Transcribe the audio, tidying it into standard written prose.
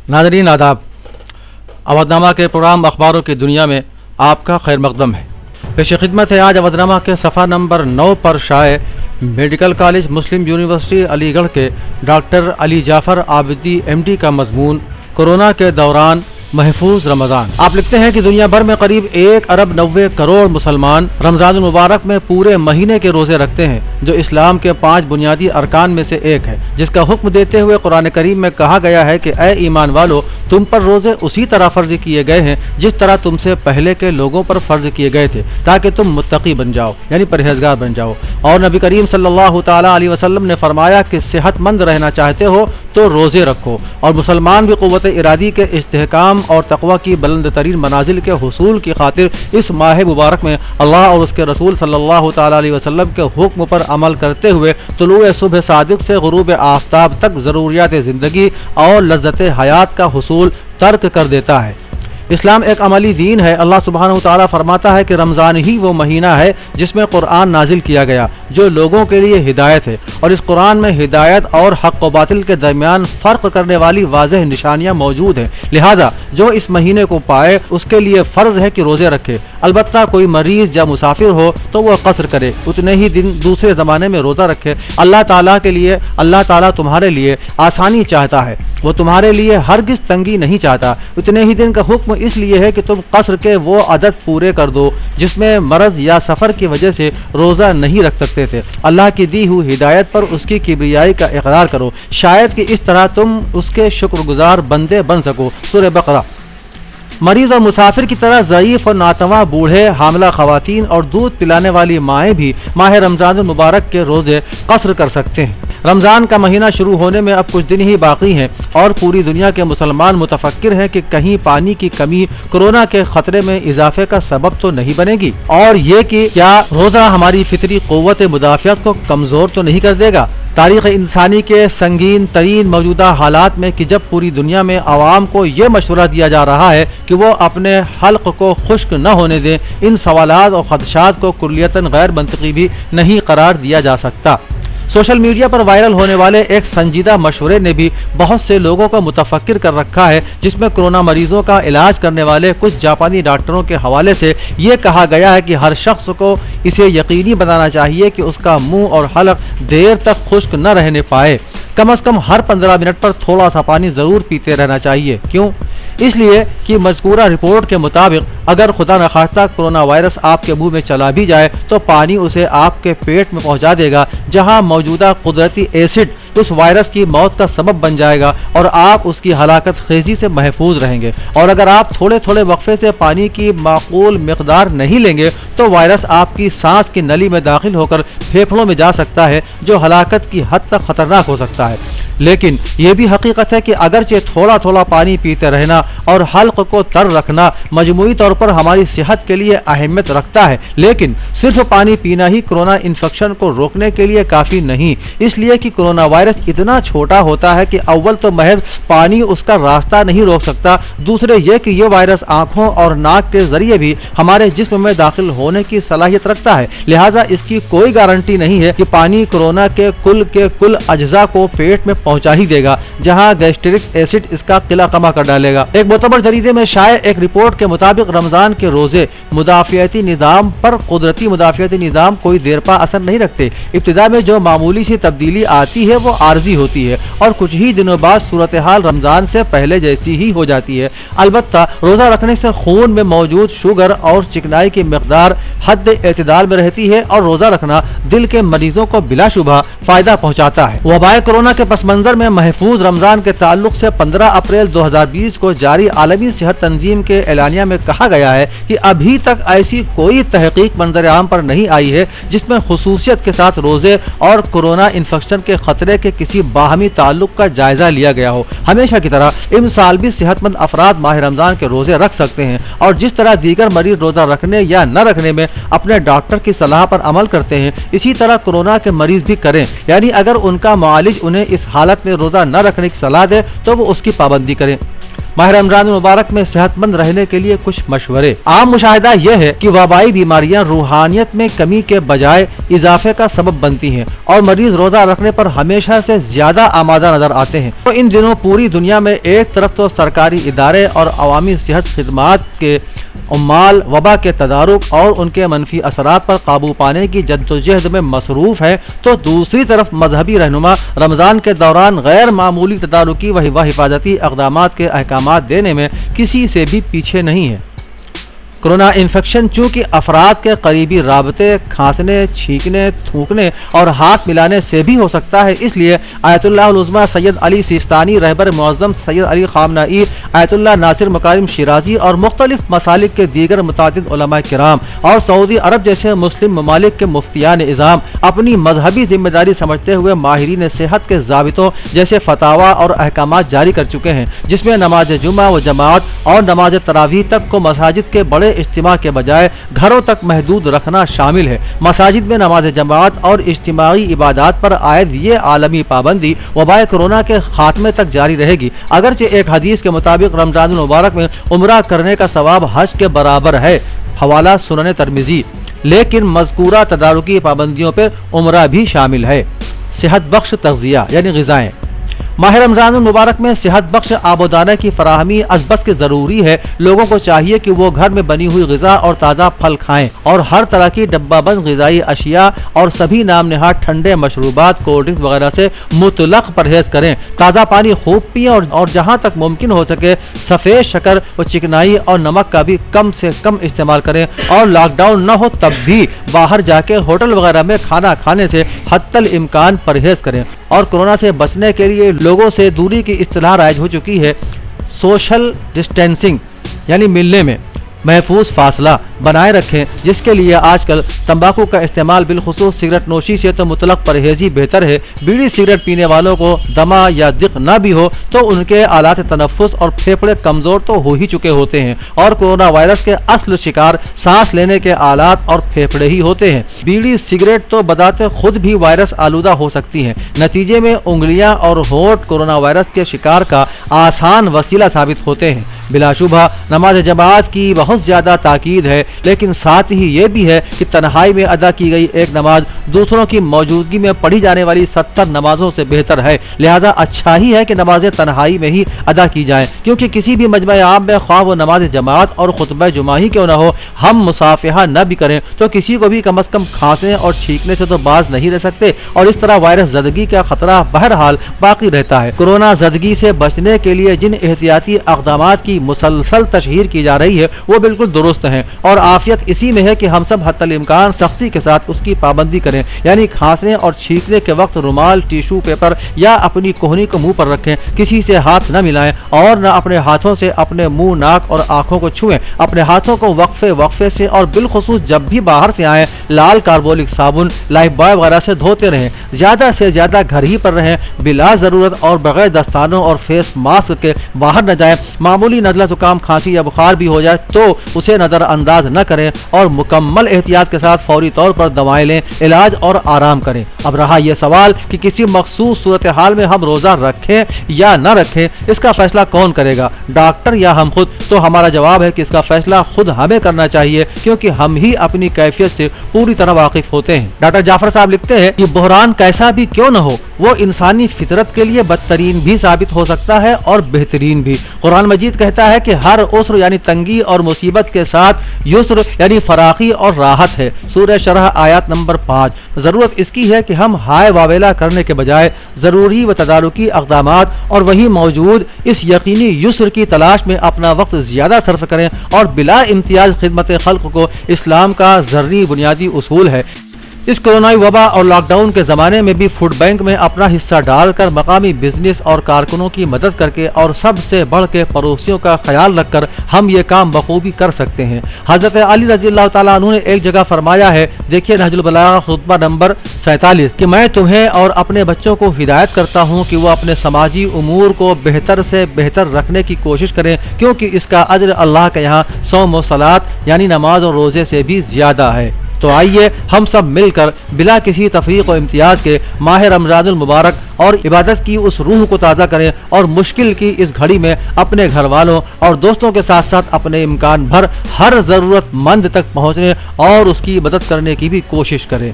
नाज़रीन आदाब, अवधनामा के प्रोग्राम अखबारों की दुनिया में आपका खैर मकदम है। पेश खिदमत है आज अवधनामा के सफ़ा नंबर 9 पर शाये मेडिकल कॉलेज मुस्लिम यूनिवर्सिटी अलीगढ़ के डॉक्टर अली जाफ़र आबिदी MD का मजमून कोरोना के दौरान महफूज रमज़ान। आप लिखते हैं कि दुनिया भर में करीब 1 अरब 90 करोड़ मुसलमान रमज़ान मुबारक में पूरे महीने के रोज़े रखते हैं, जो इस्लाम के 5 बुनियादी अरकान में से एक है, जिसका हुक्म देते हुए कुरान करीम में कहा गया है कि ऐ ईमान वालो, तुम पर रोज़े उसी तरह फ़र्ज किए गए हैं जिस तरह तुमसे पहले के लोगों पर फ़र्ज किए गए थे, ताकि तुम मुत्तकी बन जाओ, यानी परहेजगार बन जाओ। और नबी करीम सल्लल्लाहु ताला अलैहि वसल्लम ने फरमाया कि सेहतमंद रहना चाहते हो तो रोज़े रखो। और मुसलमान भी क़ुव्वत इरादी के इस्तेहकाम और तक़वा की बुलंद तरीन मनाजिल के हुसूल की खातिर इस माह मुबारक में अल्लाह और उसके रसूल सल्लल्लाहु ताला अलैहि वसल्लम के हुक्म पर अमल करते हुए तुलूए सुबह सादिक से गुरूब आफ्ताब तक ज़रूरियात ज़िंदगी और लज़्ज़त हयात का हुसूल तर्क कर देता है। इस्लाम एक अमली दीन है। अल्लाह सुब्हानहू तआला फरमाता है कि रमज़ान ही वो महीना है जिसमें कुरान नाजिल किया गया, जो लोगों के लिए हिदायत है, और इस कुरान में हिदायत और हक़ व बातिल के दरमियान फ़र्क करने वाली वाज़ेह निशानियाँ मौजूद हैं। लिहाजा जो इस महीने को पाए उसके लिए फ़र्ज़ है कि रोज़े रखे। अलबत्ता कोई मरीज़ या मुसाफिर हो तो वह क़स्र करे, उतने ही दिन दूसरे ज़माने में रोज़ा रखे। अल्लाह ताला तुम्हारे लिए आसानी चाहता है, वो तुम्हारे लिए हरगिज़ तंगी नहीं चाहता। उतने ही दिन का हुक्म इसलिए है कि तुम क़स्र के वो अदद पूरे कर दो जिसमें मरज़ या सफ़र की वजह से रोज़ा नहीं रख सकते थे। अल्लाह की दी हुई हिदायत पर उसकी किब्रियाई का इक़रार करो, शायद कि इस तरह तुम उसके शुक्रगुजार बंदे बन सको। सूरह बकरा। मरीज़ और मुसाफिर की तरह ज़ईफ़ और नातवा बूढ़े, हामिला ख़वातीन और दूध पिलाने वाली माएँ भी माह रमज़ान मुबारक के रोज़े क़स्र कर सकते हैं। रमज़ान का महीना शुरू होने में अब कुछ दिन ही बाकी हैं और पूरी दुनिया के मुसलमान मुतफक्किर हैं कि कहीं पानी की कमी कोरोना के खतरे में इजाफे का सबब तो नहीं बनेगी, और ये कि क्या रोज़ा हमारी फितरी क़ुव्वत मुदाफ़ियत को कमज़ोर तो नहीं कर देगा। तारीख़ इंसानी के संगीन तरीन मौजूदा हालात में कि जब पूरी दुनिया में आवाम को ये मशवरा दिया जा रहा है कि वो अपने हल्क़ को खुश्क न होने दें, इन सवालात और ख़दशात को कुल्लियतन गैर मंतकी भी नहीं करार दिया जा सकता। सोशल मीडिया पर वायरल होने वाले एक संजीदा मशवरे ने भी बहुत से लोगों को मुतफक्किर कर रखा है, जिसमें कोरोना मरीजों का इलाज करने वाले कुछ जापानी डॉक्टरों के हवाले से ये कहा गया है कि हर शख्स को इसे यकीनी बनाना चाहिए कि उसका मुंह और हलक देर तक खुश्क न रहने पाए। कम से कम हर 15 मिनट पर थोड़ा सा पानी ज़रूर पीते रहना चाहिए। क्यों? इसलिए कि मज़कूरा रिपोर्ट के मुताबिक अगर खुदा न खास्ता कोरोना वायरस आपके मुंह में चला भी जाए तो पानी उसे आपके पेट में पहुंचा देगा, जहां मौजूदा कुदरती एसिड उस वायरस की मौत का सबब बन जाएगा और आप उसकी हलाकत खेजी से महफूज रहेंगे। और अगर आप थोड़े थोड़े वक्फे से पानी की माकूल मिकदार नहीं लेंगे तो वायरस आपकी सांस की नली में दाखिल होकर फेफड़ों में जा सकता है, जो हलाकत की हद तक खतरनाक हो सकता है। लेकिन यह भी हकीकत है कि अगरचे थोड़ा थोड़ा पानी पीते रहना और हल्क को तर रखना मजमूई तौर पर हमारी सेहत के लिए अहमियत रखता है, लेकिन सिर्फ पानी पीना ही कोरोना इन्फेक्शन को रोकने के लिए काफ़ी नहीं। इसलिए कि कोरोना वायरस इतना छोटा होता है कि अव्वल तो महज पानी उसका रास्ता नहीं रोक सकता, दूसरे ये कि यह वायरस आँखों और नाक के जरिए भी हमारे जिस्म में दाखिल होने की सलाहियत रखता है। लिहाजा इसकी कोई गारंटी नहीं है कि पानी कोरोना के कुल अज्जा को पेट में पहुंचा ही देगा, जहां गैस्ट्रिक एसिड इसका किला कमा कर डालेगा। एक मोतबर जरीदे में शाये एक रिपोर्ट के मुताबिक रमजान के रोजे मुदाफ़ियती निज़ाम पर कुदरती मुदाफ़ियती निज़ाम कोई देर पा असर नहीं रखते। इब्तिदा में जो मामूली सी तब्दीली आती है वो आर्जी होती है और कुछ ही दिनों बाद सूरत हाल रमजान से पहले जैसी ही हो जाती है। अलबत्ता रोजा रखने से खून में मौजूद शुगर और चिकनाई की मिकदार हद एतदाल में रहती है और रोजा रखना दिल के मरीजों को बिलाशुबा फायदा पहुंचाता है। वबाए कोरोना के पस मंजर में महफूज रमजान के ताल्लुक से 15 अप्रैल 2020 को जारी आलमी सेहत तंजीम के एलानिया में कहा गया है कि अभी तक ऐसी कोई तहकीक मंजर आम पर नहीं आई है जिसमें खुसूसियत के साथ रोजे और कोरोना इन्फेक्शन के खतरे के किसी बाहमी ताल्लुक का जायजा लिया गया हो। हमेशा की तरह इस साल भी सेहतमंद अफराद माह रमजान के रोजे रख सकते हैं और जिस तरह दीगर मरीज रोजा रखने या न रखने में अपने डॉक्टर की सलाह पर अमल करते हैं, इसी तरह कोरोना के मरीज भी करें। यानी अगर उनका मुआलिज उन्हें इस हालत में रोजा न रखने की सलाह दे तो वो उसकी पाबंदी करें। माह रमजान मुबारक में सेहतमंद रहने के लिए कुछ मशवरे। आम मुशाहिदा यह है कि वबाई बीमारियां रूहानियत में कमी के बजाय इजाफे का सबब बनती हैं और मरीज रोजा रखने पर हमेशा से ज्यादा आमादा नजर आते हैं। तो इन दिनों पूरी दुनिया में एक तरफ तो सरकारी इदारे और अवामी सेहत खिदमात के उम्माल वबा के तदारुक और उनके मनफी असरात पर काबू पाने की जद्दोजहद में मसरूफ है, तो दूसरी तरफ मजहबी रहनुमा रमजान के दौरान गैर मामूली तदारुकी व हिफाजती इक़दामात के अहकामात देने में किसी से भी पीछे नहीं है। कोरोना इन्फेक्शन चूंकि अफराद के करीबी राबते, खांसने, छींकने, थूकने और हाथ मिलाने से भी हो सकता है, इसलिए आयतुल्लाह उल-उज़्मा सैयद अली सिस्तानी, रहबर मुअज़्ज़म Sayyid Ali Khamenei, Ayatollah Nasir Makarem Shirazi और मुख्तलिफ मसालिक के दीगर मुतादिद उलमा किराम और सऊदी अरब जैसे मुस्लिम ममालिक के मुफ्तियान इज़ाम अपनी मजहबी जिम्मेदारी समझते हुए माहिरीन सेहत के ज़ाबितों जैसे फतावा और अहकामात जारी कर चुके हैं, जिसमें नमाज जुमा व जमात और नमाज तरावीह तक को मसाजिद के बड़े इज्तिमा के बजाय घरों तक महदूद रखना शामिल है। मसाजिद में नमाज जमात और इज्तिमाई इबादत पर आयद ये आलमी पाबंदी वबाए कोरोना के खात्मे तक जारी रहेगी। अगरचे एक हदीस के मुताबिक रमजान मुबारक में उम्रा करने का सवाब हज के बराबर है, हवाला सुनन तिरमिज़ी, लेकिन मज़कूरा तदारुकी पाबंदियों पर उम्रा भी शामिल है। सेहत बख्श तग़ज़िया यानी ग़िज़ाएँ। माह रमजान मुबारक में सेहत बख्श आबोदाना की फराहमी अज़बस के ज़रूरी है। लोगों को चाहिए कि वो घर में बनी हुई ग़िज़ा और ताज़ा फल खाएं और हर तरह की डब्बाबंद ग़िज़ाई अशिया और सभी नाम नहाद ठंडे मशरूबात, कोल्ड ड्रिंक्स वगैरह से मुतलक़ परहेज़ करें। ताज़ा पानी खूब पिएं और जहाँ तक मुमकिन हो सके सफ़ेद शक्कर व चिकनाई और नमक का भी कम से कम इस्तेमाल करें और लॉकडाउन न हो तब भी बाहर जाके होटल वगैरह में खाना खाने से हत्तल इम्कान परहेज़ करें। और कोरोना से बचने के लिए लोगों से दूरी की इस्तिलाह राइज हो चुकी है। सोशल डिस्टेंसिंग यानी मिलने में महफूज फासला बनाए रखें, जिसके लिए आजकल तंबाकू का इस्तेमाल बिलखुसूस सिगरेट नोशी से तो मुतलक परहेज़ी बेहतर है। बीड़ी सिगरेट पीने वालों को दमा या दिक न भी हो तो उनके आलात तनफ्फुस और फेफड़े कमज़ोर तो हो ही चुके होते हैं और कोरोना वायरस के असल शिकार सांस लेने के आलात और फेफड़े ही होते हैं। बीड़ी सिगरेट तो बदाते खुद भी वायरस आलूदा हो सकती हैं। नतीजे में उंगलियां और होंठ कोरोना वायरस के शिकार का आसान वसीला साबित होते हैं। बिलाशुबा नमाज जमात की बहुत ज़्यादा ताकीद है, लेकिन साथ ही ये भी है कि तन्हाई में अदा की गई एक नमाज दूसरों की मौजूदगी में पढ़ी जाने वाली 70 नमाजों से बेहतर है। लिहाजा अच्छा ही है कि नमाजें तन्हाई में ही अदा की जाएं, क्योंकि किसी भी मजमा आम में ख्वाह व नमाज जमात और खुतबा जुमा ही क्यों न हो, हम मुसाफिहा न भी करें तो किसी को भी कम अज़ कम खांसने और छींकने से तो बाज नहीं रह सकते और इस तरह वायरस ज़दगी का खतरा बहरहाल बाकी रहता है। कोरोना ज़दगी से बचने के लिए जिन एहतियाती इक़दामात की मुसलसल तशहीर की जा रही है वो बिल्कुल दुरुस्त है और आफियत इसी में है कि हम सब हत्तल इम्कान सख्ती के साथ उसकी पाबंदी करें, यानी खांसने और छींकने के वक्त रुमाल, टिश्यू पेपर या अपनी कोहनी को मुंह पर रखें, किसी से हाथ न मिलाएं और न अपने हाथों से अपने मुंह, नाक और आंखों को छुएं। अपने हाथों को वक्फे से और बिलखुसूस जब भी बाहर से आएं लाल कार्बोलिक साबुन, लाइफ बॉय वगैरह से धोते रहें। ज्यादा से ज्यादा घर ही पर रहें, बिला जरूरत और बगैर दस्तानों और फेस मास्क के बाहर न जाएं। मामूली नज़ला जुकाम, खांसी या बुखार भी हो जाए तो उसे नजरअंदाज न करें और मुकम्मल एहतियात के साथ फौरी तौर पर दवाएं लें, इलाज और आराम करें। अब रहा यह सवाल कि किसी मखसूस सूरत हाल में हम रोजा रखें या न रखें, इसका फैसला कौन करेगा, डॉक्टर या हम खुद? तो हमारा जवाब है कि इसका फैसला खुद हमें करना चाहिए, क्योंकि हम ही अपनी कैफियत से पूरी तरह वाकिफ होते हैं। डॉक्टर जाफर साहब लिखते हैं कि बहरान कैसा भी क्यों न हो, वो इंसानी फितरत के लिए बदतरीन भी साबित हो सकता है और बेहतरीन भी। कुरान मजीद कहता है कि हर उसर यानी तंगी और मुसीबत के साथ युस्र यानी फराखी और राहत है। सूरह शरह आयत नंबर 5। जरूरत इसकी है कि हम हाय वावेला करने के बजाय जरूरी व तदारुकी इक़दामात और वही मौजूद इस यकीनी युस्र की तलाश में अपना वक्त ज्यादा सर्फ करें और बिला इम्तियाज खिदमत खल्क को इस्लाम का ज़रूरी बुनियादी उसूल है। इस कोरोनाई वबा और लॉकडाउन के ज़माने में भी फूड बैंक में अपना हिस्सा डालकर मकामी बिजनेस और कारकुनों की मदद करके और सबसे बढ़ के पड़ोसियों का ख्याल रखकर हम ये काम बखूबी कर सकते हैं। हज़रत अली रज़ी अल्लाह ताला अन्हु ने एक जगह फरमाया है, देखिए नहजुल बलागा खुतबा नंबर 47, कि मैं तुम्हें और अपने बच्चों को हिदायत करता हूँ कि वो अपने समाजी उमूर को बेहतर से बेहतर रखने की कोशिश करें, क्योंकि इसका अज्र अल्लाह के यहाँ सौम व सलात यानी नमाज और रोज़े से भी ज़्यादा है। تو آئیے ہم سب مل کر بلا کسی تفریق و امتیاز کے ماہ رمضان المبارک اور عبادت کی اس روح کو تازہ کریں اور مشکل کی اس گھڑی میں اپنے گھر والوں اور دوستوں کے ساتھ ساتھ اپنے امکان بھر ہر ضرورت مند تک پہنچنے اور اس کی مدد کرنے کی بھی کوشش کریں۔